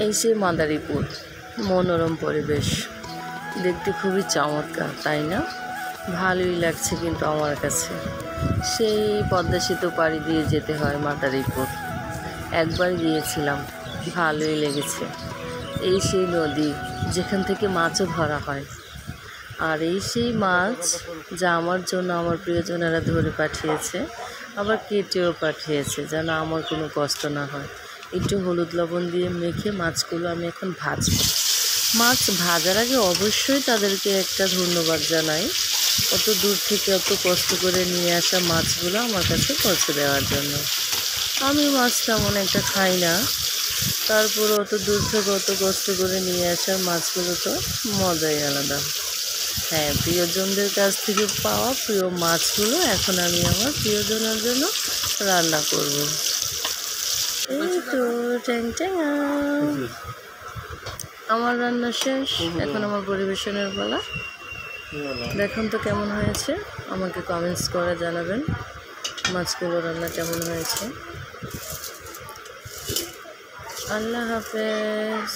এই সেই মাদারীপুর, মনোরম পরিবেশ, দেখতে খুবই চমৎকার, তাই না? ভালোই লাগছে কিন্তু আমার কাছে। সেই পদ্মা সেতু পাড়ি দিয়ে যেতে হয় মাদারীপুর। একবার গিয়েছিলাম, ভালোই লেগেছে। এই সেই নদী যেখান থেকে মাছও ধরা হয়, আর এই সেই মাছ যা আমার জন্য আমার প্রিয়জনেরা ধরে পাঠিয়েছে, আবার কেটেও পাঠিয়েছে যেন আমার কোনো কষ্ট না হয়। একটু হলুদ লবণ দিয়ে মেখে মাছগুলো আমি এখন ভাজবো। মাছ ভাজার আগে অবশ্যই তাদেরকে একটা ধন্যবাদ জানাই, অত দূর থেকে অত কষ্ট করে নিয়ে আসা মাছগুলো আমার কাছে পৌঁছে দেওয়ার জন্য। আমি মাছ তেমন একটা খাই না, তারপর অত দূর থেকে অত কষ্ট করে নিয়ে আসার মাছগুলো তো মজাই আলাদা। হ্যাঁ, প্রিয়জনদের কাছ থেকে পাওয়া প্রিয় মাছগুলো এখন আমি আমার প্রিয়জনের জন্য রান্না করব। এই তো ট্যাং ট্যাঙা, আমার রান্না শেষ, এখন আমার পরিবেশনের পালা। দেখুন তো কেমন হয়েছে, আমাকে কমেন্টস করে জানাবেন মাছগুলো রান্না কেমন হয়েছে। আল্লাহ হাফেজ।